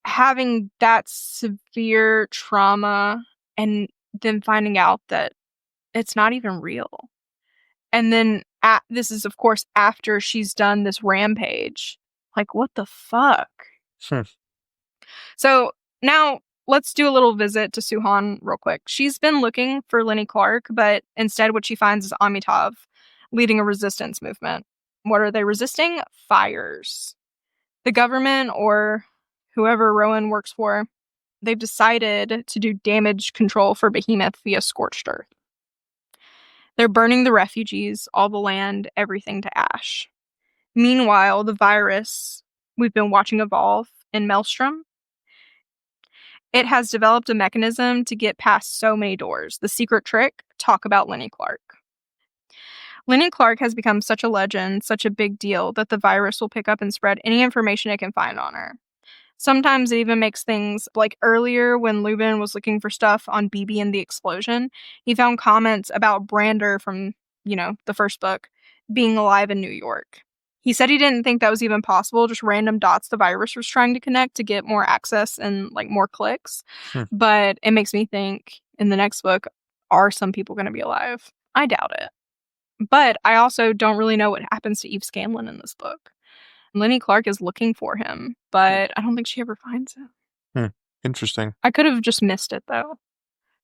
Having that severe trauma and then finding out that it's not even real. And then this is of course after she's done this rampage. Like what the fuck? Hmm. So now let's do a little visit to Suhan real quick. She's been looking for Lenny Clark, but instead what she finds is Amitav leading a resistance movement. What are they resisting? Fires. The government, or whoever Rowan works for, they've decided to do damage control for Behemoth via scorched earth. They're burning the refugees, all the land, everything to ash. Meanwhile, the virus we've been watching evolve in Maelstrom, it has developed a mechanism to get past so many doors. The secret trick, talk about Lenny Clark. Lenny Clark has become such a legend, such a big deal, that the virus will pick up and spread any information it can find on her. Sometimes it even makes things like earlier when Lubin was looking for stuff on BB and the explosion, he found comments about Brander from, the first book being alive in New York. He said he didn't think that was even possible, just random dots the virus was trying to connect to get more access and more clicks. But it makes me think in the next book, are some people going to be alive? I doubt it. But I also don't really know what happens to Eve Scanlon in this book. Lenny Clark is looking for him, but I don't think she ever finds him. Interesting. I could have just missed it, though.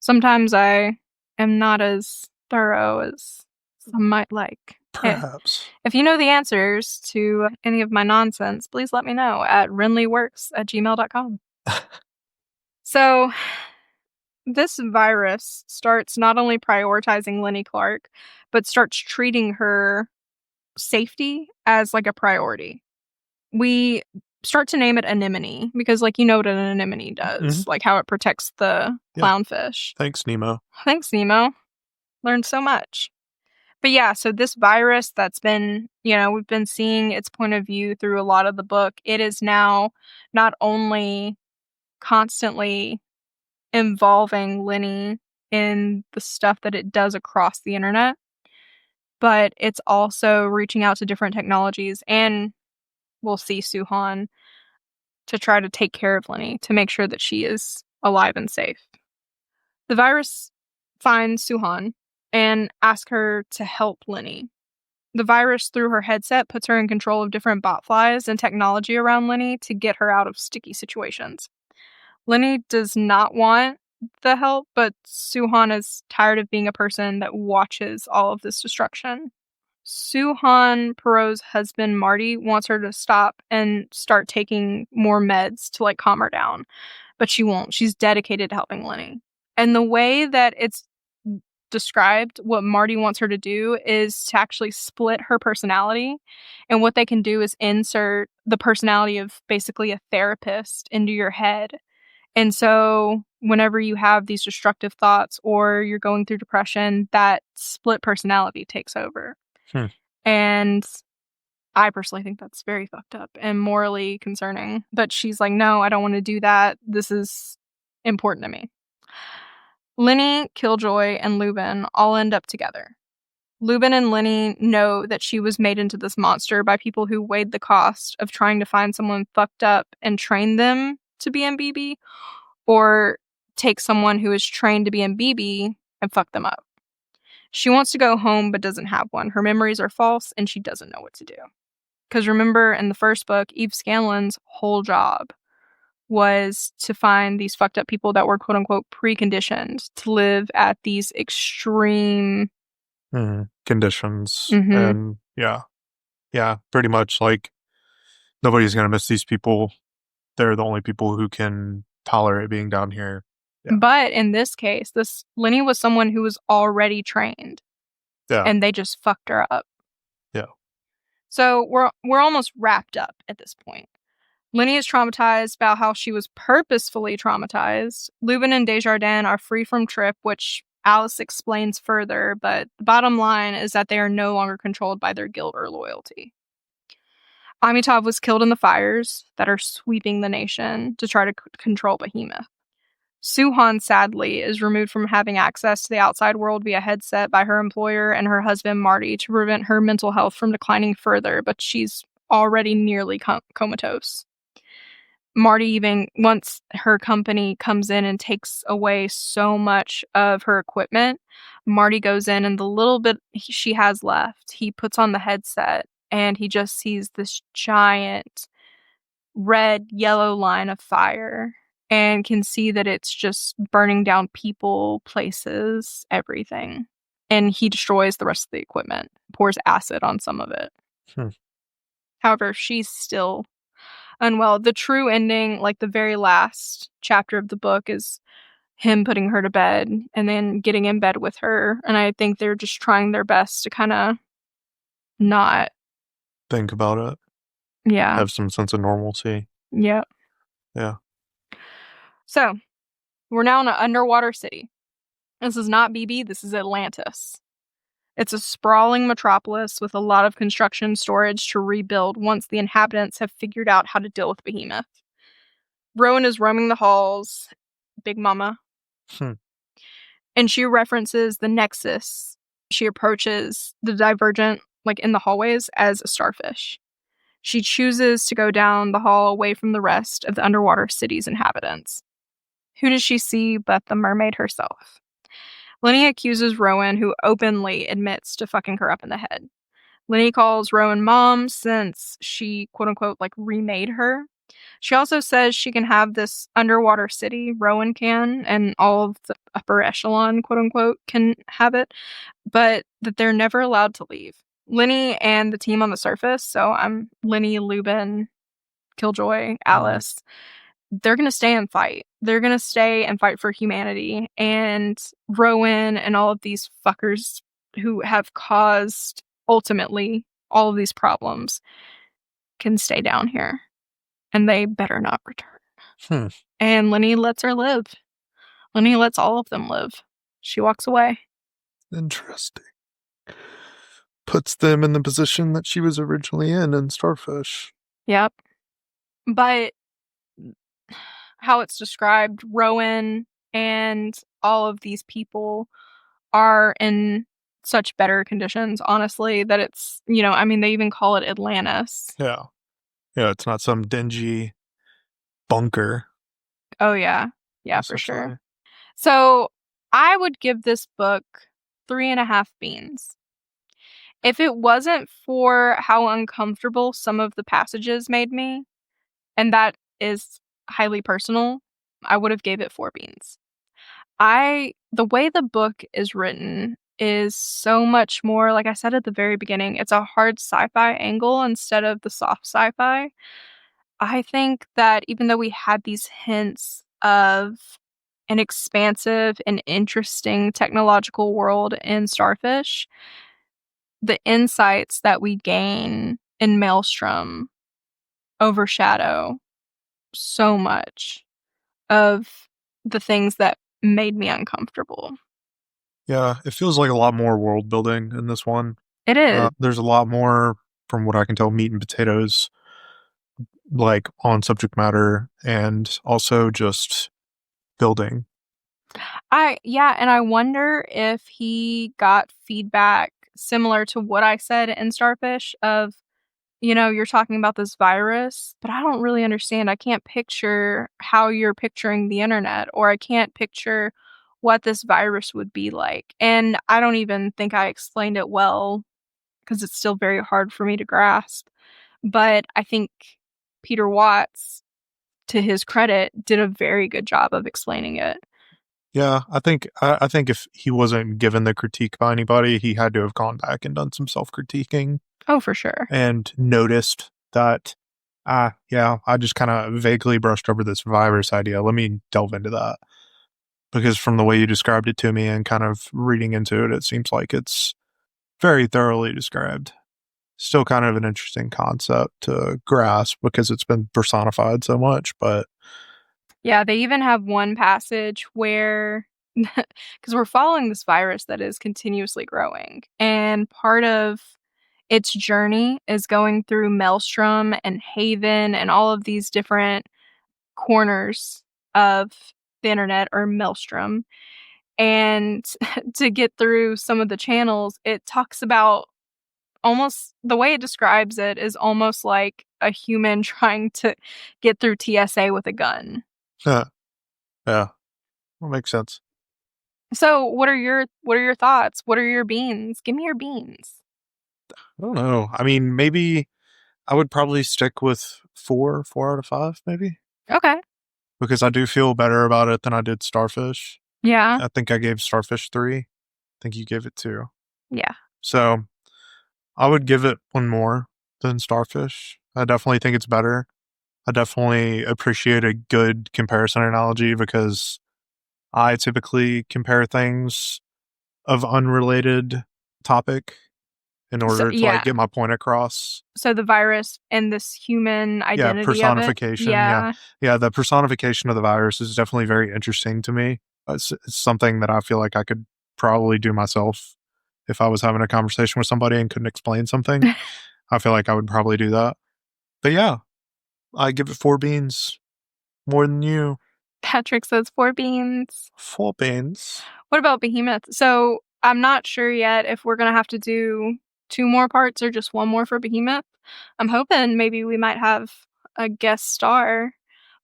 Sometimes I am not as thorough as some might like. Perhaps. If you know the answers to any of my nonsense, please let me know at renleyworks@gmail.com. So, this virus starts not only prioritizing Lenny Clark, but starts treating her safety as a priority. We start to name it anemone because, what an anemone does, how it protects the clownfish. Thanks, Nemo. Thanks, Nemo. Learned so much. But yeah, so this virus that's been, we've been seeing its point of view through a lot of the book. It is now not only constantly involving Lenny in the stuff that it does across the internet, but it's also reaching out to different technologies, and we'll see Suhan to try to take care of Lenny to make sure that she is alive and safe. The virus finds Suhan and asks her to help Lenny. The virus, through her headset, puts her in control of different botflies and technology around Lenny to get her out of sticky situations. Lenny does not want the help, but Suhan is tired of being a person that watches all of this destruction. Suhan Perot's husband, Marty, wants her to stop and start taking more meds to calm her down, but she won't. She's dedicated to helping Lenny. And the way that it's described, what Marty wants her to do is to actually split her personality. And what they can do is insert the personality of basically a therapist into your head. And so whenever you have these destructive thoughts or you're going through depression, that split personality takes over. And I personally think that's very fucked up and morally concerning. But she's like, no, I don't want to do that. This is important to me. Lenny, Killjoy, and Lubin all end up together. Lubin and Lenny know that she was made into this monster by people who weighed the cost of trying to find someone fucked up and train them to be in BB, or take someone who is trained to be in BB and fuck them up. She wants to go home but doesn't have one. Her memories are false and she doesn't know what to do. Because remember, in the first book, Eve Scanlon's whole job was to find these fucked up people that were quote-unquote preconditioned to live at these extreme conditions. And yeah, pretty much nobody's gonna miss these people. They're the only people who can tolerate being down here. But in this case, Lenny was someone who was already trained. And they just fucked her up. So we're almost wrapped up at this point. Lenny is traumatized about how she was purposefully traumatized. Lubin and Desjardins are free from Trip, which Alice explains further, but the bottom line is that they are no longer controlled by their guilt or loyalty. Amitav was killed in the fires that are sweeping the nation to try to control Behemoth. Suhan, sadly, is removed from having access to the outside world via headset by her employer and her husband, Marty, to prevent her mental health from declining further, but she's already nearly comatose. Marty, even once her company comes in and takes away so much of her equipment, Marty goes in and the little bit she has left, he puts on the headset and he just sees this giant red, yellow line of fire. and can see that it's just burning down people, places, everything. And he destroys the rest of the equipment, pours acid on some of it. Hmm. However, she's still unwell. The true ending, like the very last chapter of the book, is him putting her to bed and then getting in bed with her. And I think they're just trying their best to kind of not. Think about it. Yeah. Have some sense of normalcy. Yeah. Yeah. So we're now in an underwater city. This is not BB, this is Atlantis. It's a sprawling metropolis with a lot of construction storage to rebuild once the inhabitants have figured out how to deal with Behemoth. Rowan is roaming the halls, Big Mama, Hmm. and she references the Nexus. She approaches the Divergent, like in the hallways, as a starfish. She chooses to go down the hall away from the rest of the underwater city's inhabitants. Who does she see but the mermaid herself? Lenny accuses Rowan, who openly admits to fucking her up in the head. Lenny calls Rowan mom since she, quote unquote, like remade her. She also says she can have this underwater city, Rowan can, and all of the upper echelon, quote unquote, can have it, but that they're never allowed to leave. Lenny and the team on the surface, so I'm Lenny, Lubin, Killjoy, Mm-hmm. Alice, they're going to stay and fight. They're going to stay and fight for humanity. And Rowan and all of these fuckers who have caused, ultimately, all of these problems can stay down here. And they better not return. Hmm. And Lenny lets her live. Lenny lets all of them live. She walks away. Interesting. Puts them in the position that she was originally in Starfish. Yep. But how it's described, Rowan and all of these people are in such better conditions, honestly, that it's, I mean, they even call it Atlantis. Yeah. Yeah, it's not some dingy bunker, Oh, yeah. Yeah, for sure. essentially. So I would give this book 3.5 beans. If it wasn't for how uncomfortable some of the passages made me, and that is highly personal, I would have gave it 4 beans. The way the book is written is so much more, like I said at the very beginning, it's a hard sci-fi angle instead of the soft sci-fi. I think that even though we had these hints of an expansive and interesting technological world in Starfish, the insights that we gain in Maelstrom overshadow so much of the things that made me uncomfortable. Yeah, it feels like a lot more world building in this one. It is. There's a lot more, from what I can tell, meat and potatoes, like on subject matter and also just building. And I wonder if he got feedback similar to what I said in Starfish of, you're talking about this virus, but I don't really understand. I can't picture how you're picturing the internet, or I can't picture what this virus would be like. And I don't even think I explained it well because it's still very hard for me to grasp. But I think Peter Watts, to his credit, did a very good job of explaining it. Yeah, I think if he wasn't given the critique by anybody, he had to have gone back and done some self-critiquing Oh, for sure. and noticed that, yeah, I just kind of vaguely brushed over this virus idea. Let me delve into that. Because from the way you described it to me and kind of reading into it, it seems like it's very thoroughly described. Still kind of an interesting concept to grasp because it's been personified so much, but Yeah, they even have one passage where, because we're following this virus that is continuously growing, and part of its journey is going through Maelstrom and Haven and all of these different corners of the internet or Maelstrom. And to get through some of the channels, it talks about almost the way it describes it is almost like a human trying to get through TSA with a gun. yeah, that makes sense. So, what are your thoughts? What are your beans? Give me your beans. I don't know. I mean, maybe I would probably stick with 4 out of 5, maybe. Okay. because I do feel better about it than I did Starfish. Yeah. I think I gave Starfish 3. I think you gave it 2. Yeah. So I would give it 1 more than Starfish. I definitely think it's better. I definitely appreciate a good comparison analogy because I typically compare things of unrelated topic in So, order to like yeah. get my point across. So the virus and this human Yeah, identity of it. personification. Yeah. Yeah. Yeah, the personification of the virus is definitely very interesting to me. It's something that I feel like I could probably do myself if I was having a conversation with somebody and couldn't explain something. I feel like I would probably do that. But yeah, I give it 4 beans. More than you. Patrick says 4 beans. 4 beans. What about Behemoth? So I'm not sure yet if we're gonna have to do 2 more parts or just 1 more for Behemoth. I'm hoping maybe we might have a guest star,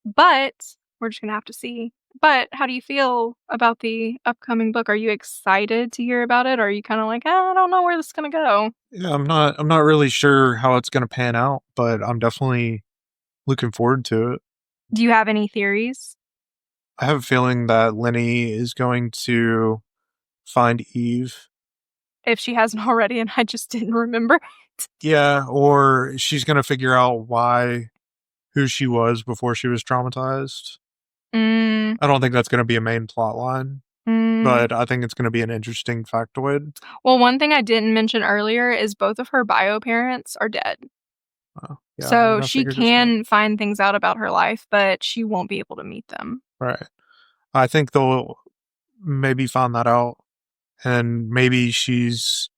but we're just gonna have to see. But how do you feel about the upcoming book? Are you excited to hear about it? Or are you kind of like, I don't know where this is gonna go? Yeah, I'm not really sure how it's gonna pan out, but I'm definitely looking forward to it. Do you have any theories? I have a feeling that Lenny is going to find Eve. If she hasn't already and I just didn't remember. Yeah, or she's gonna figure out who she was before she was traumatized. Mm, I don't think that's gonna be a main plot line, mm. but I think it's gonna be an interesting factoid. Well, one thing I didn't mention earlier is both of her bio parents are dead. Yeah, I So mean, I she figured as much. can find things out about her life, but she won't be able to meet them. Right. I think they'll maybe find that out, and maybe she's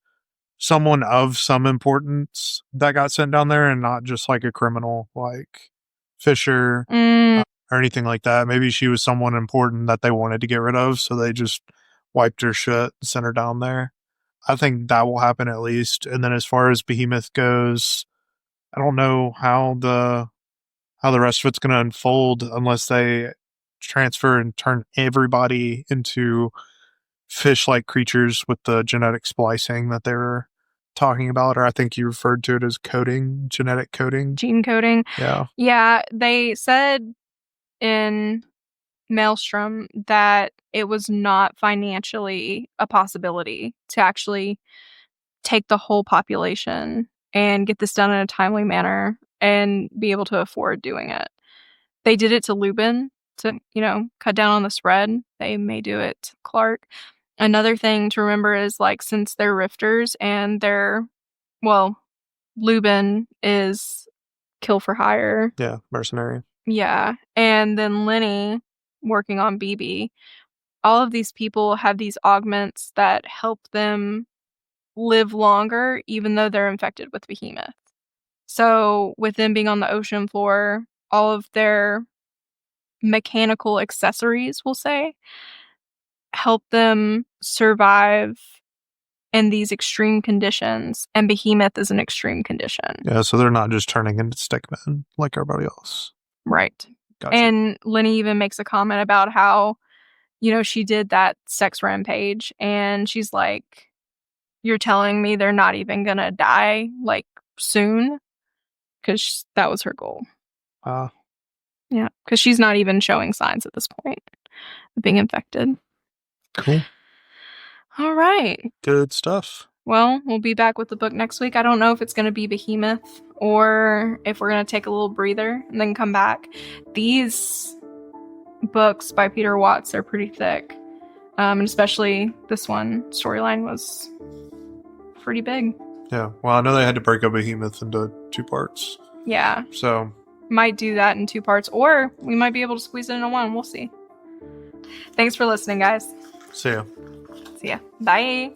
someone of some importance that got sent down there and not just like a criminal like Fisher Mm, or anything like that. Maybe she was someone important that they wanted to get rid of, so they just wiped her shit and sent her down there. I think that will happen at least. And then as far as Behemoth goes, I don't know how the rest of it's going to unfold unless they transfer and turn everybody into fish-like creatures with the genetic splicing that they were talking about, or I think you referred to it as coding, genetic coding. gene coding. Yeah. Yeah, they said in Maelstrom that it was not financially a possibility to actually take the whole population and get this done in a timely manner and be able to afford doing it. They did it to Lubin to, cut down on the spread. They may do it to Clark. Another thing to remember is like since they're rifters and well, Lubin is kill for hire. Yeah, mercenary. Yeah. And then Lenny working on BB. All of these people have these augments that help them live longer even though they're infected with Behemoth. So with them being on the ocean floor, all of their mechanical accessories, we'll say, help them survive in these extreme conditions. And Behemoth is an extreme condition. Yeah, so they're not just turning into stickmen like everybody else. Right. Gotcha. And Lenny even makes a comment about how, she did that sex rampage and she's like, you're telling me they're not even gonna die like soon? Because that was her goal. Yeah, because she's not even showing signs at this point of being infected. Cool. All right. Good stuff. Well, we'll be back with the book next week. I don't know if it's going to be Behemoth or if we're going to take a little breather and then come back. These books by Peter Watts are pretty thick. And especially this one storyline was pretty big. Yeah. Well, I know they had to break up Behemoth into 2 parts. Yeah. So might do that in 2 parts, or we might be able to squeeze it into 1. We'll see. Thanks for listening, guys. see ya. See ya. Bye.